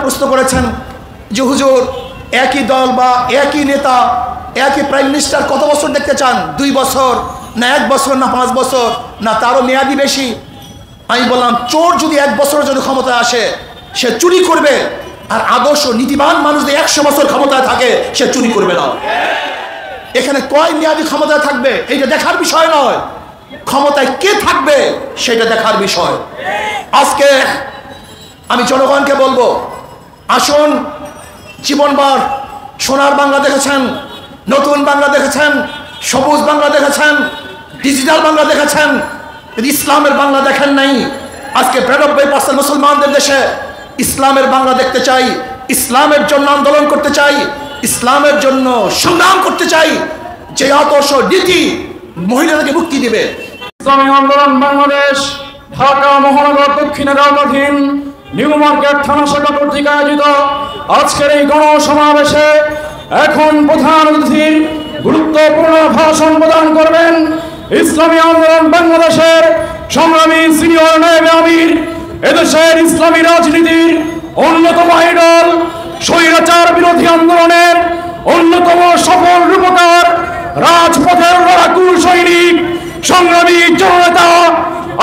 প্রশ্ন করেছেন যে হুজুর একই দল বা একই নেতা একই প্রাইম মিনিস্টার কত বছর দেখতে চান, 2 বছর না 1 বছর না 5 বছর না তারও মেয়াদি বেশি? আমি বললাম চোর যদি 1 বছরের জন্য ক্ষমতায় আসে সে চুরি করবে, আর আদর্শ নীতিবান মানুষ যদি 100 বছর ক্ষমতায় থাকে সে চুরি করবে না। এখানে কয় মেয়াদি ক্ষমতায় থাকবে এইটা দেখার বিষয় নয়, ক্ষমতায় কে থাকবে সেটা দেখার বিষয়। আজকে আমি জনগণকে বলবো, আসুন জীবনবার সোনার বাংলা দেখেছেন, নতুন বাংলা দেখেছেন, সবুজ বাংলা দেখেছেন, ডিজিটাল বাংলা দেখেছেন, ইসলামের বাংলা দেখেন নাই। আজকে 92% মুসলমানদের দেশে ইসলামের বাংলা দেখতে চাই, ইসলামের জন্য আন্দোলন করতে চাই, ইসলামের জন্য সংগ্রাম করতে চাই, যে আদর্শ নীতি মহিলাদেরকে মুক্তি দিবে। ইসলামী আন্দোলন বাংলাদেশ ঢাকা মহানগর দক্ষিণের আওতাধীন নিউ মার্কেট থানা শাখা কর্তৃক আয়োজিত আজকের এই গণসমাবেশে এখন প্রধান অতিথির গুরুত্বপূর্ণ ভাষণ প্রদান করবেন ইসলামী আন্দোলন বাংলাদেশের সংগ্রামী সিনিয়র নায়েব আমির, এদেশের ইসলামী রাজনীতির অন্যতম আইডল, স্বৈরাচার বিরোধী আন্দোলনের অন্যতম সফল রূপকার, রাজপথের লড়াকু সৈনিক, সংগ্রামী জননেতা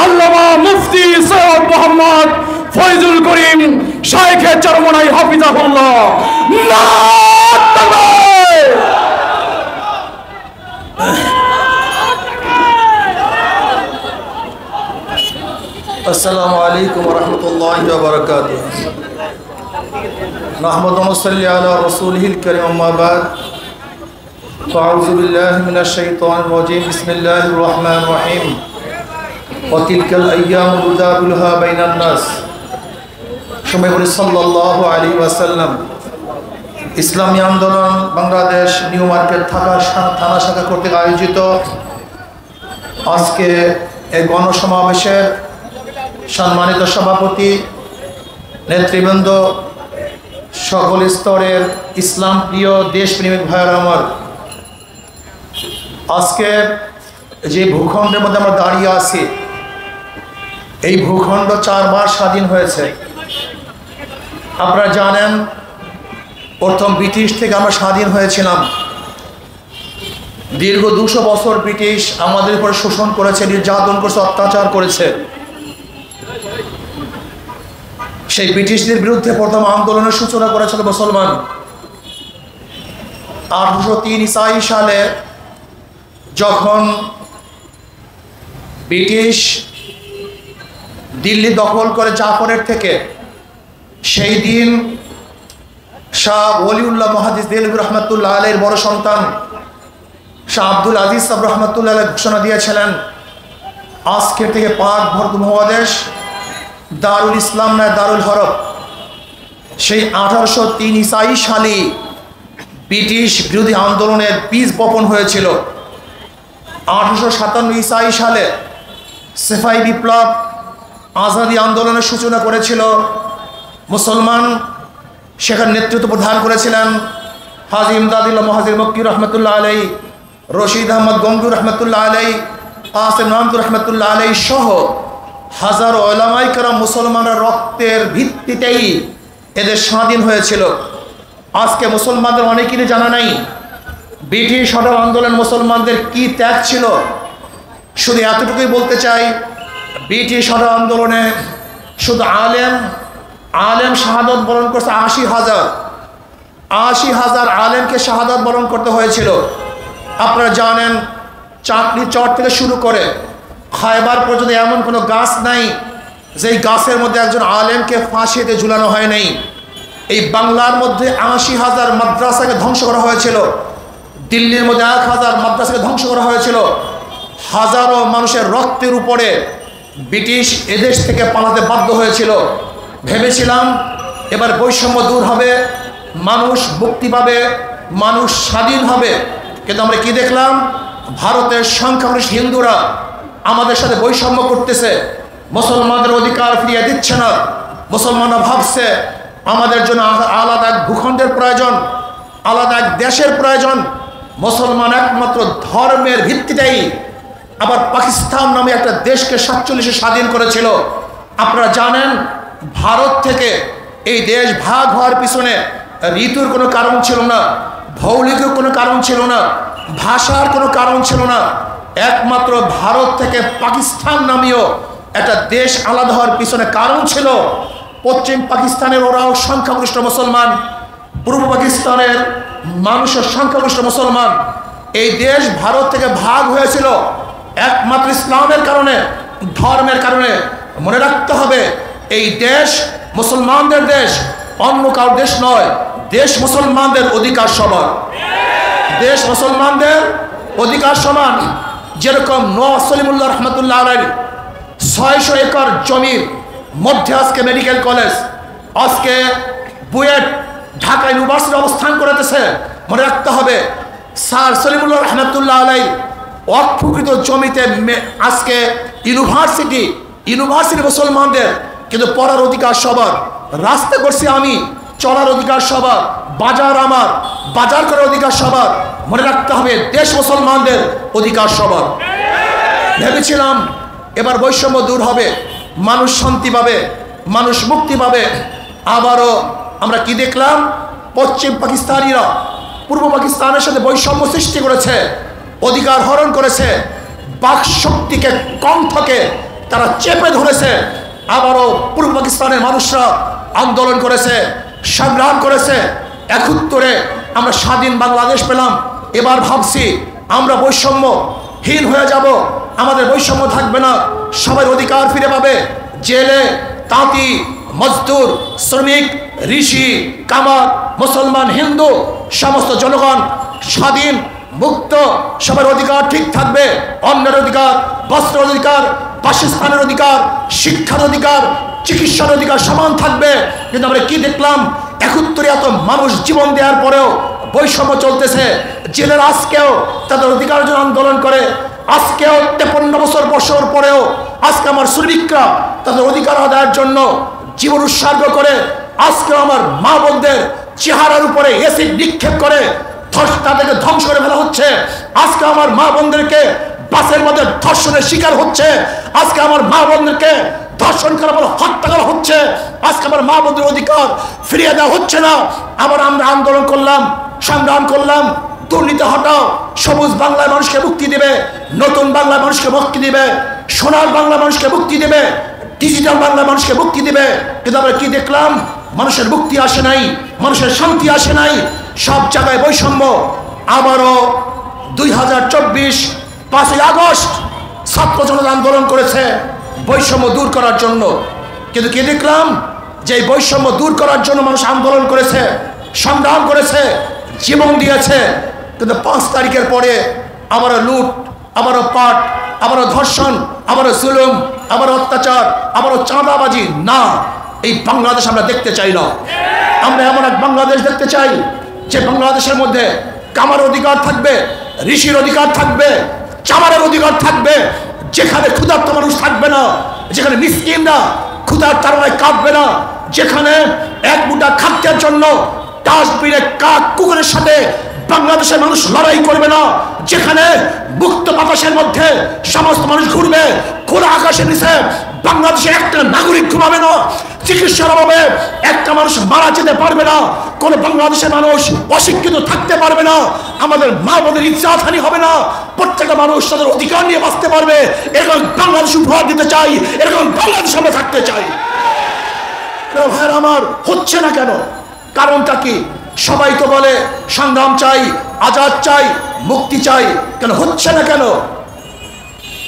আল্লামা মুফতি সৈয়দ মোহাম্মদ ফয়জুল করিম শাইখে চরমনাই হাফিজাহুল্লাহ। আসসালামু আলাইকুম ওয়া রাহমাতুল্লাহি ওয়া বারাকাতুহু। নাহমাদু ওয়া নুসাল্লি আলা রাসূলিহিল কারীম, আম্মা বা'দ। ফাআউযু বিল্লাহি মিনাশ শাইতানির রাজীম। বিসমিল্লাহির রাহমানির রাহিম। ওয়া তিলকাল আইয়ামু নুদাবিলুহা বাইনান নাস। সময় বলি সাল্লাল্লাহু আলাইহি ওয়াসাল্লাম। ইসলামী আন্দোলন বাংলাদেশ নিউ মার্কেট থানা শাখা কর্তৃক আয়োজিত আজকে এই গণসমাবেশের সম্মানিত সভাপতি, নেতৃবৃন্দ, সকল স্তরের ইসলাম প্রিয় দেশপ্রেমিক ভাইয়েরা আমার, আজকে যে ভূখণ্ডের মধ্যে আমরা দাঁড়িয়ে আছি, এই ভূখণ্ড 4 বার স্বাধীন হয়েছে। আপনারা জানেন প্রথম ব্রিটিশ থেকে আমরা স্বাধীন হয়েছিলাম। দীর্ঘ 200 বছর ব্রিটিশ আমাদের উপর শোষণ করেছে, নির্যাতন করেছে, অত্যাচার করেছে। সেই ব্রিটিশদের বিরুদ্ধে প্রথম আন্দোলনের সূচনা করেছিল মুসলমান। 1803 ঈসাই সালে যখন ব্রিটিশ দিল্লি দখল করে জাফরের থেকে, সেই দিন শাহ ওলিউল্লাহ মুহাদ্দিস দেলভী রহমাতুল্লাহ আলাইহির বড় সন্তান শাহ আব্দুল আজিজ সাহেব রহমাতুল্লাহ আলাইহি ঘোষণা দিয়েছিলেন, আজকের থেকে পাক ভারত মহাদেশ দারুল ইসলাম নয় দারুল হরব। সেই 1803 ঈসাই সালে ব্রিটিশ বিরোধী আন্দোলনের বীজ বপন হয়েছিল। 1857 ঈসাই সালে সিপাহী বিপ্লব আজাদি আন্দোলনের সূচনা করেছিল মুসলমান। সেখানে নেতৃত্ব প্রদান করেছিলেন হাজী ইমদাদুল্লাহ মুহাজির মক্কি রহমতুল্লাহ আলাইহি, রশিদ আহমদ গঙ্গুর রহমতুল্লাহ আলাইহি, কাসেম নামদুর রহমতুল্লাহ আলাইহি সহ হাজারো উলামায়ে কেরাম মুসলমানের রক্তের ভিত্তিতেই এদের স্বাধীন হয়েছিল। আজকে মুসলমানদের অনেকেরই জানা নাই ব্রিটিশ হটাও আন্দোলন মুসলমানদের কি ত্যাগ ছিল। শুধু এতটুকুই বলতে চাই, ব্রিটিশ হটাও আন্দোলনে শুধু আলেম শাহাদত বরণ করছে 80,000 আলেমকে শাহাদত বরণ করতে হয়েছিল। আপনারা জানেন চাকরি চর থেকে শুরু করে খায়বার পর্যন্ত এমন কোনো গাছ নাই যেই গাছের মধ্যে একজন আলেমকে ফাঁসিতে ঝুলানো হয় নাই। এই বাংলার মধ্যে 80,000 মাদ্রাসাকে ধ্বংস করা হয়েছিল, দিল্লির মধ্যে 1,000 মাদ্রাসাকে ধ্বংস করা হয়েছিল। হাজারো মানুষের রক্তের উপরে ব্রিটিশ এদেশ থেকে পালাতে বাধ্য হয়েছিল। ভেবেছিলাম এবার বৈষম্য দূর হবে, মানুষ মুক্তি পাবে, মানুষ স্বাধীন হবে, কিন্তু আমরা কি দেখলাম? ভারতের সংখ্যাগরিষ্ঠ হিন্দুরা আমাদের সাথে বৈষম্য করতেছে, মুসলমানদের অধিকার ফিরিয়ে দিচ্ছে না। মুসলমানরা ভাবছে আমাদের জন্য আলাদা এক ভূখণ্ডের প্রয়োজন, আলাদা এক দেশের প্রয়োজন। মুসলমান একমাত্র ধর্মের ভিত্তিতেই আবার পাকিস্তান নামে একটা দেশকে 47-এ স্বাধীন করেছিল। আপনারা জানেন ভারত থেকে এই দেশ ভাগ হওয়ার পিছনে ঋতুর কোনো কারণ ছিল না, ভৌগোলিক কোনো কারণ ছিল না, ভাষার কোনো কারণ ছিল না। একমাত্র ভারত থেকে পাকিস্তান নামীয় একটা দেশ আলাদা হওয়ার পিছনে কারণ ছিল পশ্চিম পাকিস্তানের ওরাও সংখ্যাগরিষ্ঠ মুসলমান, পূর্ব পাকিস্তানের মানুষের সংখ্যাগরিষ্ঠ মুসলমান। এই দেশ ভারত থেকে ভাগ হয়েছিল একমাত্র ইসলামের কারণে, ধর্মের কারণে। মনে রাখতে হবে এই দেশ মুসলমানদের দেশ, অন্য কারো দেশ নয়। দেশ মুসলমানদের অধিকার সমান, দেশ মুসলমানদের অধিকার সমান। যেরকম নওয়াজ সলিমুল্লাহ রহমতুল্লাহ আলাইহি 600 একর জমির মধ্যে আজকে মেডিকেল কলেজ, আজকে বুয়েট, ঢাকা ইউনিভার্সিটি অবস্থান করেছে। মনে রাখতে হবে স্যার সলিমুল্লাহ রহমতুল্লাহ আলাইহি অক্ষুকৃত জমিতে আজকে ইউনিভার্সিটি মুসলমানদের, কিন্তু পড়ার অধিকার সবার, রাস্তা করছি আমি, চলার অধিকার সবার, বাজার আমার, বাজার করার অধিকার সবার। মনে রাখতে হবে দেশ মুসলমানদের অধিকার সবার। ভেবেছিলাম এবার বৈষম্য দূর হবে, মানুষ শান্তি পাবে, মানুষ মুক্তি পাবে। আবারও আমরা কি দেখলাম? পশ্চিম পাকিস্তানিরা পূর্ব পাকিস্তানের সাথে বৈষম্য সৃষ্টি করেছে, অধিকার হরণ করেছে, বাক শক্তিকে, কণ্ঠকে তারা চেপে ধরেছে। আবারও পূর্ব পাকিস্তানের মানুষরা আন্দোলন করেছে, সংগ্রাম করেছে। 71-এ আমরা স্বাধীন বাংলাদেশ পেলাম। এবার ভাবছি আমরা বৈষম্যহীন হয়ে যাব, আমাদের বৈষম্য থাকবে না, সবার অধিকার ফিরে পাবে। জেলে তাঁতি, মজদুর, শ্রমিক, ঋষি, কামার, মুসলমান, হিন্দু সমস্ত জনগণ স্বাধীন মুক্ত, সবার অধিকার ঠিক থাকবে। অন্যের অধিকার, বস্ত্র অধিকার, বাসস্থানের অধিকার, শিক্ষার অধিকার, চিকিৎসার অধিকার সমান থাকবে। কিন্তু আমরা কি দেখলাম? 71-এ এত মানুষ জীবন দেওয়ার পরেও বৈষম্য চলতেছে। জেলের আজকেও তাদের অধিকার জন্য আন্দোলন করে, আজকেও 53 বছর পরেও আজকে আমার শ্রমিকরা তাদের অধিকার আদায়ের জন্য জীবন উৎসর্গ করে। আজকেও আমার মা বোনদের চেহারার উপরে এসিড নিক্ষেপ করে তাদেরকে ধ্বংস করে ফেলা হচ্ছে। আজকে আমার মা বোনদেরকে বাসের মধ্যে ধর্ষণের শিকার হচ্ছে। আজকে আমার মা বোনদেরকে ধর্ষণ করা বলে হত্যা করা হচ্ছে। আজকে আমার মা বোনদের অধিকার ফিরিয়ে দেওয়া হচ্ছে না। আবার আমরা আন্দোলন করলাম, সংগ্রাম করলাম, দুর্নীতি হটাও, সবুজ বাংলায় মানুষকে মুক্তি দেবে, নতুন বাংলায় মানুষকে মুক্তি দেবে, সোনার বাংলা মানুষকে মুক্তি দেবে, ডিজিটাল বাংলা মানুষকে মুক্তি দেবে। কিন্তু আমরা কি দেখলাম? মানুষের মুক্তি আসে নাই, মানুষের শান্তি আসে নাই, সব জায়গায় বৈষম্য। আবারও 2024 5ই আগস্ট ছাত্র জনতা আন্দোলন করেছে বৈষম্য দূর করার জন্য। কিন্তু কি দেখলাম? যে বৈষম্য দূর করার জন্য মানুষ আন্দোলন করেছে, সংগ্রাম করেছে, জীবন দিয়েছে। কিন্তু 5 তারিখের পরে আবারও লুট, আবারও পাট, আবারও ধর্ষণ, আবারও জুলুম, আবারও অত্যাচার, আবারও চাঁদাবাজি। না, এই বাংলাদেশ আমরা দেখতে চাই না। আমরা এমন এক বাংলাদেশ দেখতে চাই যে বাংলাদেশের মধ্যে কামার অধিকার থাকবে, ঋষির অধিকার থাকবে, চামারের অধিকার থাকবে, যেখানে ক্ষুধার্ত মানুষ থাকবে না, যেখানে মিসকিনরা ক্ষুধার তাড়নায় কাঁদবে না, যেখানে এক মুঠা খাদ্যের জন্য ডাস্টবিনে কাক কুকুরের সাথে বাংলাদেশের মানুষ লড়াই করবে না, যেখানে মুক্ত বাতাসের মধ্যে সমস্ত মানুষ ঘুরবে, খোলা আকাশের নিচে বাংলাদেশে একটা নাগরিক ঘুমাবে না, চিকিৎসার অভাবে একটা মানুষ মারা যেতে পারবে না, কোন বাংলাদেশের মানুষ অশিক্ষিত থাকতে পারবে না, আমাদের মা বোনের ইজ্জতহানি হবে না, প্রত্যেকটা মানুষ তাদের অধিকার নিয়ে বাঁচতে পারবে। এরকম বাংলাদেশ উপহার দিতে চাই, এরকম বাংলাদেশ আমরা থাকতে চাই। ভাইয়ের আমার, হচ্ছে না কেন? কারণটা কি? সবাই তো বলে সংগ্রাম চাই, আজাদ চাই, মুক্তি চাই, কেন হচ্ছে না কেন?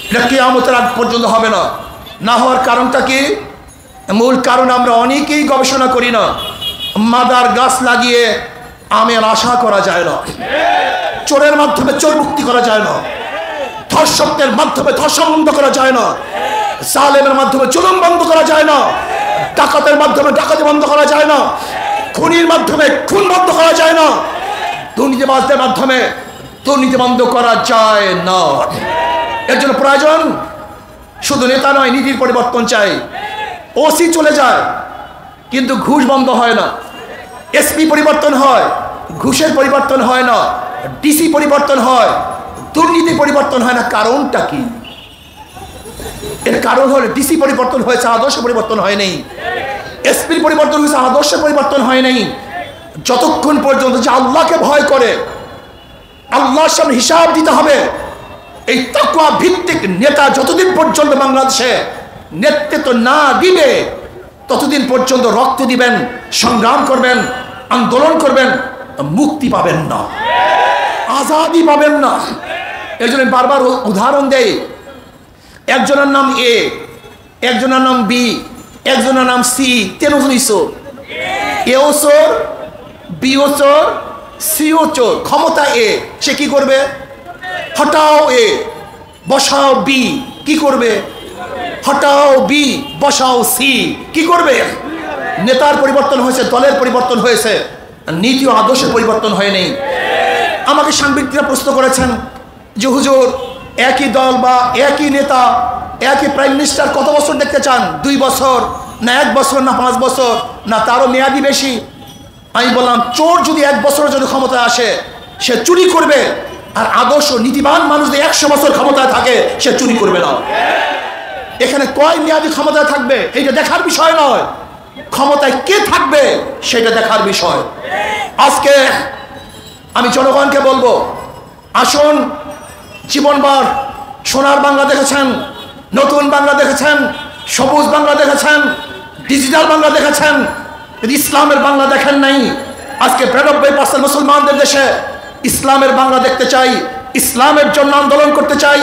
এটা কিয়ামতের আগ পর্যন্ত হবে না। না হওয়ার কারণটা কি? মূল কারণ আমরা অনেকেই গবেষণা করি না। মাদার গাছ লাগিয়ে আমের আশা করা যায় না, চোরের মাধ্যমে চোর মুক্তি করা যায় না, ধর্ষকদের মাধ্যমে ধর্ষণ বন্ধ করা যায় না, জালেমের মাধ্যমে জুলুম বন্ধ করা যায় না, ডাকাতের মাধ্যমে ডাকাতি বন্ধ করা যায় না, খুনির মাধ্যমে খুন বন্ধ করা যায় না, দুর্নীতিবাজদের মাধ্যমে দুর্নীতি বন্ধ করা যায় না। এর জন্য প্রয়োজন শুধু নেতা নয়, নীতির পরিবর্তন চাই। ওসি চলে যায় কিন্তু ঘুষ বন্ধ হয় না, এসপি পরিবর্তন হয়, ঘুষের পরিবর্তন হয় না, ডিসি পরিবর্তন হয়, দুর্নীতি পরিবর্তন হয় না। কারণটা কি? এর কারণ হলো ডিসি পরিবর্তন হয়েছে, আদর্শ পরিবর্তন হয়নি। এসপির পরিবর্তন হয়েছে, আদর্শের পরিবর্তন হয় নাই। যতক্ষণ পর্যন্ত যে আল্লাহকে ভয় করে, আল্লাহর সামনে হিসাব দিতে হবে, এই তাকওয়া ভিত্তিক নেতা যতদিন পর্যন্ত বাংলাদেশে নেতৃত্ব না দিবে ততদিন পর্যন্ত রক্ত দিবেন, সংগ্রাম করবেন, আন্দোলন করবেন, মুক্তি পাবেন না, আজাদি পাবেন না। এই জন্য বারবার উদাহরণ দেয়, একজনের নাম এ, একজনের নাম বি, একজনের নাম সি, তিনজনই চোর। এও চোর, বিও চোর, সিও চোর। ক্ষমতা এ, সে কি করবে? হটাও এ, বসাও বি, কি করবে? হটাও বি, বসাও সি, কি করবে? নেতার পরিবর্তন হয়েছে, দলের পরিবর্তন হয়েছে, নীতি ও আদর্শের পরিবর্তন হয়নি। আমাকে সাংবাদিকরা প্রশ্ন করেছেন যে হুজুর, একই দল বা একই নেতা, একই প্রাইম মিনিস্টার কত বছর দেখতে চান? 2 বছর, না 1 বছর, না 5 বছর, না তারও মেয়াদি বেশি? আমি বললাম, চোর যদি 1 বছরের জন্য ক্ষমতায় আসে সে চুরি করবে, আর আদর্শ নীতিবান মানুষ যদি 100 বছর ক্ষমতায় থাকে সে চুরি করবে না। এখানে কয় মেয়াদি ক্ষমতায় থাকবে এইটা দেখার বিষয় নয়, ক্ষমতায় কে থাকবে সেটা দেখার বিষয়। আজকে আমি জনগণকে বলবো, আসুন, জীবনভর সোনার বাংলা দেখেছেন, নতুন বাংলা দেখেছেন, সবুজ বাংলা দেখেছেন, ডিজিটাল বাংলা দেখেছেন, ইসলামের বাংলা দেখেন নাই। আজকে 92% মুসলমানদের দেশে ইসলামের বাংলা দেখতে চাই, ইসলামের জন্য আন্দোলন করতে চাই,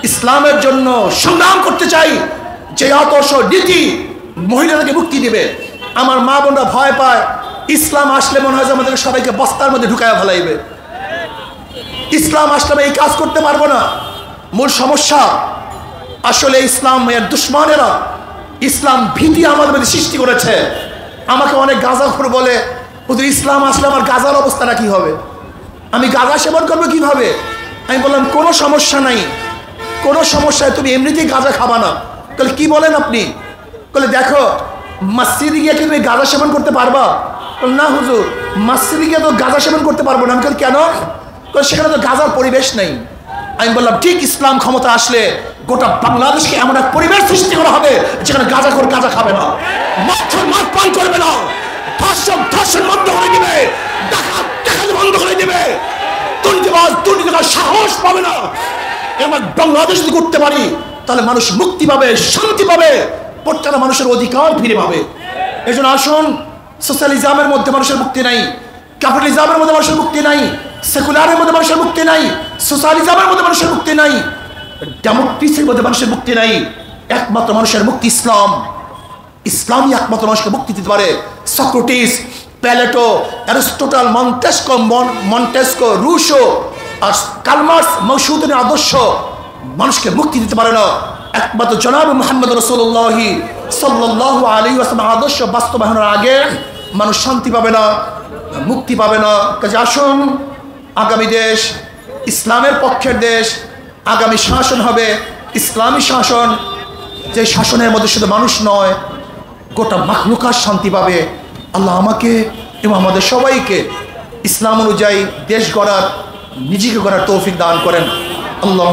ইসলামের জন্য সংগ্রাম করতে চাই, যে আদর্শ নীতি মহিলাদেরকে মুক্তি দিবে। আমার মা বোনরা ভয় পায়, ইসলাম আসলে মনে হয় যে আমাদের সবাইকে বস্তার মধ্যে ঢুকায় ফেলাইবে। ইসলাম আসলে এই কাজ করতে পারবো না। মূল সমস্যা আসলে ইসলামের দুশ্মনেরা ইসলাম ভীতি আমাদের মধ্যে সৃষ্টি করেছে। আমাকে অনেক গাঁজাখোর বলে, হুজুর ইসলাম আসলে আমার গাঁজার অবস্থাটা কি হবে, আমি গাঁজা সেবন করবো কিভাবে? আমি বললাম, কোনো সমস্যা নাই, কোনো সমস্যায় তুমি এমনিতেই গাঁজা খাবা না। তাহলে কি বলেন আপনি? বলে দেখো, মসজিদে গিয়ে কি তুমি গাঁজা সেবন করতে পারবা? না হুজুর, মসজিদে গিয়ে তো গাঁজা সেবন করতে পারবো না। আমি বলি কেন? সেখানে তো গাঁজার পরিবেশ নেই। আমি বললাম, ঠিক ইসলাম ক্ষমতা আসলে গোটা বাংলাদেশকে এমন এক পরিবেশ সৃষ্টি করা হবে যেখানে গাঁজাখোর গাঁজা খাবে না, মদ পান করবে না, ধর্ষণ বন্ধ করে দিবে, ডাকাত বন্ধ করে দিবে, দুর্নীতিবাজ দুর্নীতির সাহস পাবে না। এবার বাংলাদেশ যদি করতে পারি তাহলে মানুষ মুক্তি পাবে, শান্তি পাবে, প্রত্যেকটা মানুষের অধিকার ফিরে পাবে। এই জন্য আসুন, সোশ্যালিজমের মধ্যে মানুষের মুক্তি নাই, ক্যাপিটালিজমের মধ্যে মানুষের মুক্তি নাই, সেকুলারের মধ্যে মানুষের মুক্তি নাই, সোশ্যালিজমের মধ্যে মানুষের মুক্তি নাই, ডেমোক্রেসির মধ্যে মানুষের মুক্তি নাই। একমাত্র মানুষের মুক্তি ইসলাম। ইসলামই একমাত্র মানুষকে মুক্তি দিতে পারে। Socrates, Plato, Aristotle, Montesquieu, Rousseau আর কার্ল মার্কস, মৌসুদের আদর্শ মানুষকে মুক্তি দিতে পারে না। একমাত্র জনাব মুহাম্মদ রাসূলুল্লাহ সাল্লাল্লাহু আলাইহি ওয়াসাল্লাম আদর্শ বাস্তবায়নের আগে মানুষ শান্তি পাবে না, মুক্তি পাবে না। কাজে আসুন, আগামী দেশ ইসলামের পক্ষের দেশ, আগামী শাসন হবে ইসলামী শাসন, যে শাসনের মধ্যে শুধু মানুষ নয় গোটা মাখলুকাত শান্তি পাবে। আল্লাহ আমাকে এবং আমাদের সবাইকে ইসলাম অনুযায়ী দেশ গড়ার, নিজেকে গড়ার তৌফিক দান করেন। আল্লাহ।